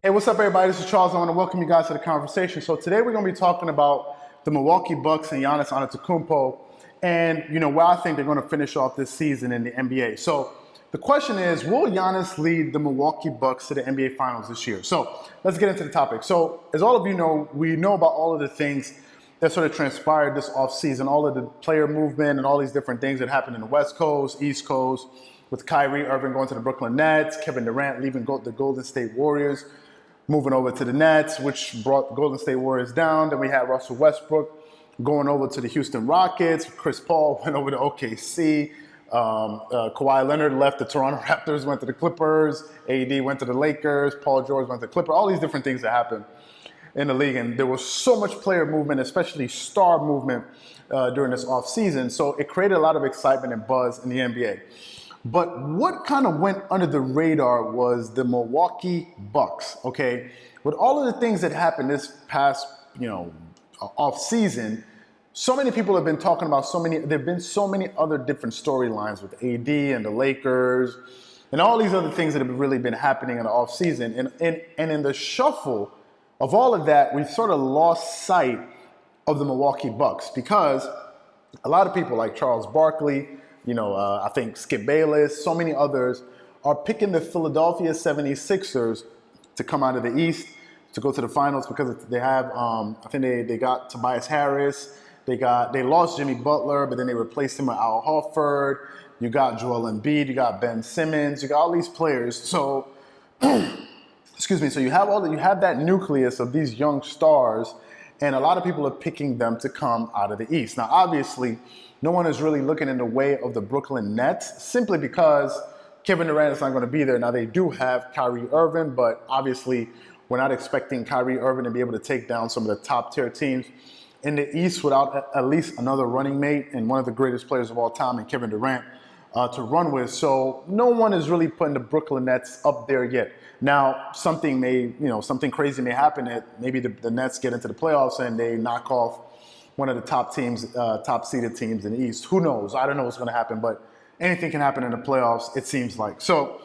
Hey, what's up, everybody? This is Charles. I want to welcome you guys to the conversation. So today we're going to be talking about the Milwaukee Bucks and Giannis Antetokounmpo, and where I think they're going to finish off this season in the NBA. So the question is, will Giannis lead the Milwaukee Bucks to the NBA Finals this year? So let's get into the topic. So as all of you know, we know about all of the things that sort of transpired this offseason, all of the player movement and all these different things that happened in the West Coast, East Coast, with Kyrie Irving going to the Brooklyn Nets, Kevin Durant leaving the Golden State Warriors, moving over to the Nets, which brought the Golden State Warriors down. Then we had Russell Westbrook going over to the Houston Rockets. Chris Paul went over to OKC. Kawhi Leonard left the Toronto Raptors, went to the Clippers. AD went to the Lakers. Paul George went to the Clippers. All these different things that happened in the league. And there was so much player movement, especially star movement during this offseason. So it created a lot of excitement and buzz in the NBA. But what kind of went under the radar was the Milwaukee Bucks, okay? With all of the things that happened this past, off season, so many people have been talking about there've been so many other different storylines with AD and the Lakers and all these other things that have really been happening in the off season. And in the shuffle of all of that, we've sort of lost sight of the Milwaukee Bucks because a lot of people like Charles Barkley, I think Skip Bayless, so many others are picking the Philadelphia 76ers to come out of the East, to go to the finals because they have, I think they got Tobias Harris, they lost Jimmy Butler, but then they replaced him with Al Horford. You got Joel Embiid, you got Ben Simmons, you got all these players. So, excuse me. So you have that nucleus of these young stars, and a lot of people are picking them to come out of the East. Now, obviously, no one is really looking in the way of the Brooklyn Nets simply because Kevin Durant is not going to be there. Now, they do have Kyrie Irving, but obviously we're not expecting Kyrie Irving to be able to take down some of the top-tier teams in the East without at least another running mate and one of the greatest players of all time in Kevin Durant to run with. So no one is really putting the Brooklyn Nets up there yet. Now, something crazy may happen that maybe the Nets get into the playoffs and they knock off one of the top seeded teams in the East. Who knows? I don't know what's going to happen, but anything can happen in the playoffs, it seems like. So,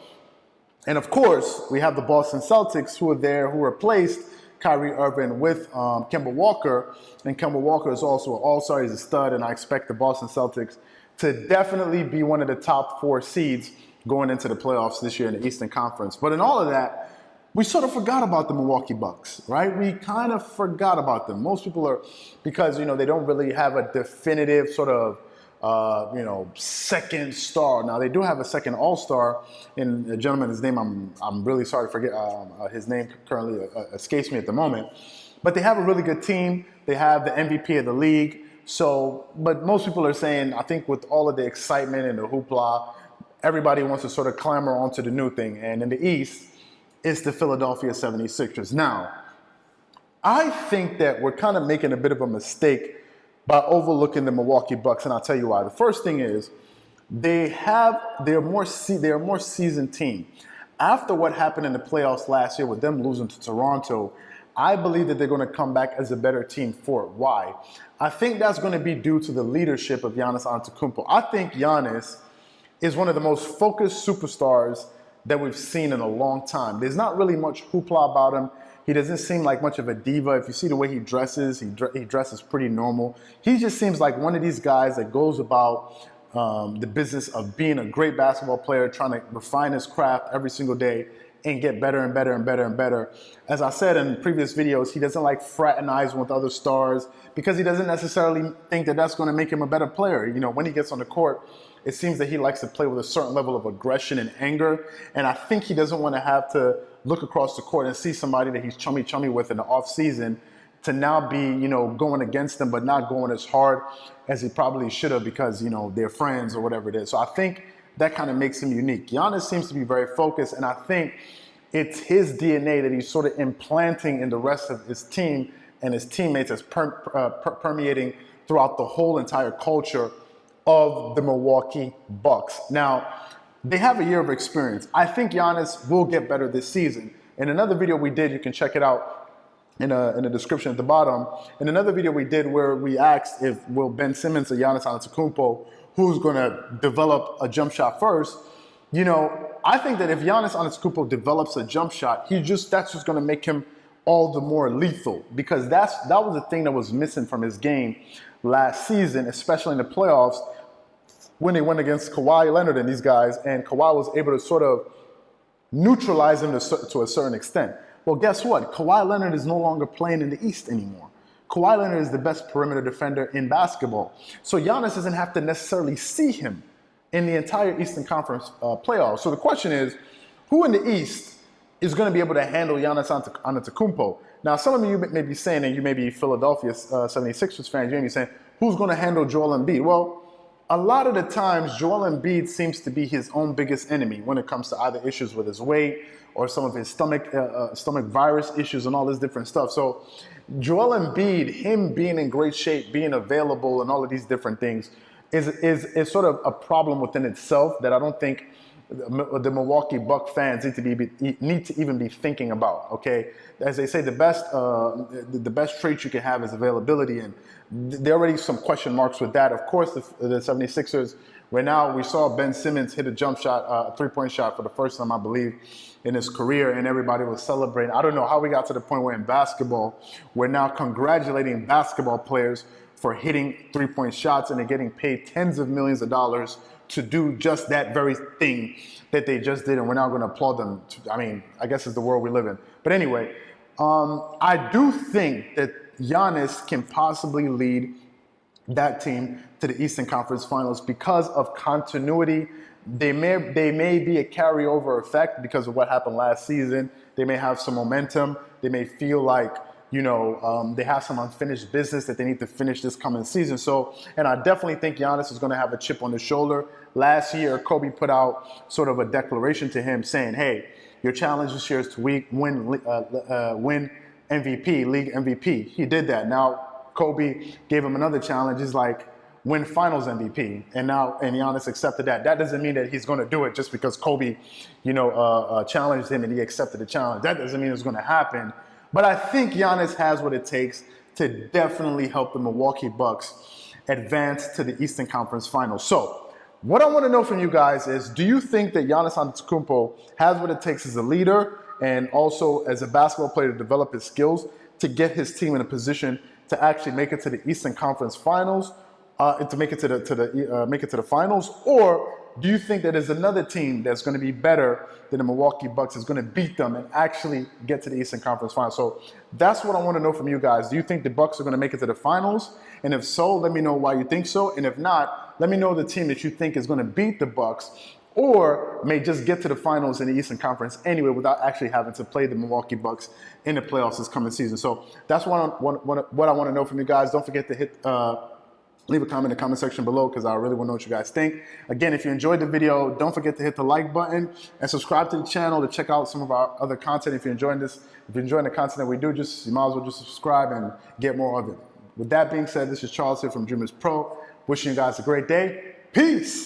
and of course, we have the Boston Celtics who replaced Kyrie Irving with Kemba Walker. And Kemba Walker is also an all-star. He's a stud, and I expect the Boston Celtics to definitely be one of the top 4 seeds going into the playoffs this year in the Eastern Conference. But in all of that, we sort of forgot about the Milwaukee Bucks, right? We kind of forgot about them. Most people are, because, they don't really have a definitive sort of, second star. Now, they do have a second all-star in a gentleman, his name, I'm really sorry to forget, his name currently escapes me at the moment. But they have a really good team. They have the MVP of the league. So, but most people are saying, I think with all of the excitement and the hoopla, everybody wants to sort of clamor onto the new thing. And in the East, it's the Philadelphia 76ers. Now, I think that we're kind of making a bit of a mistake by overlooking the Milwaukee Bucks, and I'll tell you why. The first thing is they're a more seasoned team. After what happened in the playoffs last year with them losing to Toronto, I believe that they're going to come back as a better team for it. Why? I think that's going to be due to the leadership of Giannis Antetokounmpo. I think Giannis is one of the most focused superstars that we've seen in a long time. There's not really much hoopla about him. He doesn't seem like much of a diva. If you see the way he dresses, he dresses pretty normal. He just seems like one of these guys that goes about the business of being a great basketball player, trying to refine his craft every single day and get better and better and better and better. As I said in previous videos, he doesn't like fraternizing with other stars because he doesn't necessarily think that that's going to make him a better player. When he gets on the court, it seems that he likes to play with a certain level of aggression and anger. And I think he doesn't want to have to look across the court and see somebody that he's chummy with in the off season to now be, going against them, but not going as hard as he probably should have because, they're friends or whatever it is. So I think that kind of makes him unique. Giannis seems to be very focused, and I think it's his DNA that he's sort of implanting in the rest of his team and his teammates as permeating throughout the whole entire culture of the Milwaukee Bucks. Now, they have a year of experience. I think Giannis will get better this season. In another video we did, you can check it out in the description at the bottom. In another video we did where we asked if will Ben Simmons or Giannis Antetokounmpo, who's going to develop a jump shot first, I think that if Giannis Antetokounmpo develops a jump shot, that's just going to make him all the more lethal, because that was the thing that was missing from his game last season, especially in the playoffs when they went against Kawhi Leonard and these guys, and Kawhi was able to sort of neutralize him to a certain extent. Well, guess what? Kawhi Leonard is no longer playing in the East anymore. Kawhi Leonard is the best perimeter defender in basketball. So Giannis doesn't have to necessarily see him in the entire Eastern Conference playoffs. So the question is, who in the East is going to be able to handle Giannis Antetokounmpo? Now, some of you may be saying, and you may be Philadelphia 76ers fans, you may be saying, who's going to handle Joel Embiid? Well, a lot of the times, Joel Embiid seems to be his own biggest enemy when it comes to either issues with his weight or some of his stomach virus issues and all this different stuff. So Joel Embiid, him being in great shape, being available and all of these different things is sort of a problem within itself that I don't think the Milwaukee Bucks fans need to even be thinking about. Okay, as they say, the best trait you can have is availability, and there are already some question marks with that. Of course, the 76ers right now, we saw Ben Simmons hit a jump shot, a three-point shot for the first time, I believe, in his career, and everybody was celebrating. I don't know how we got to the point where in basketball we're now congratulating basketball players for hitting three-point shots, and they're getting paid tens of millions of dollars to do just that very thing that they just did, and we're now going to applaud them. I mean, I guess it's the world we live in. But anyway, I do think that Giannis can possibly lead that team to the Eastern Conference Finals because of continuity. They may be a carryover effect because of what happened last season. They may have some momentum. They may feel like, they have some unfinished business that they need to finish this coming season. So, and I definitely think Giannis is going to have a chip on his shoulder. Last year, Kobe put out sort of a declaration to him saying, hey, your challenge this year is to win MVP, league MVP. He did that. Now, Kobe gave him another challenge. He's like, win finals MVP. And Giannis accepted that. That doesn't mean that he's going to do it just because Kobe, challenged him and he accepted the challenge. That doesn't mean it's going to happen. But I think Giannis has what it takes to definitely help the Milwaukee Bucks advance to the Eastern Conference Finals. So what I want to know from you guys is, do you think that Giannis Antetokounmpo has what it takes as a leader and also as a basketball player to develop his skills to get his team in a position to actually make it to the Eastern Conference Finals, to make it to the finals, or do you think that there's another team that's going to be better than the Milwaukee Bucks, is going to beat them and actually get to the Eastern Conference Finals? So that's what I want to know from you guys. Do you think the Bucks are going to make it to the finals? And if so, let me know why you think so. And if not, let me know the team that you think is going to beat the Bucks or may just get to the finals in the Eastern Conference anyway without actually having to play the Milwaukee Bucks in the playoffs this coming season. So that's what I want to know from you guys. Don't forget to leave a comment in the comment section below because I really want to know what you guys think. Again, if you enjoyed the video, don't forget to hit the like button and subscribe to the channel to check out some of our other content. If you're enjoying this, if you're enjoying the content that we do, you might as well just subscribe and get more of it. With that being said, this is Charles here from DreamersPro. Wishing you guys a great day. Peace.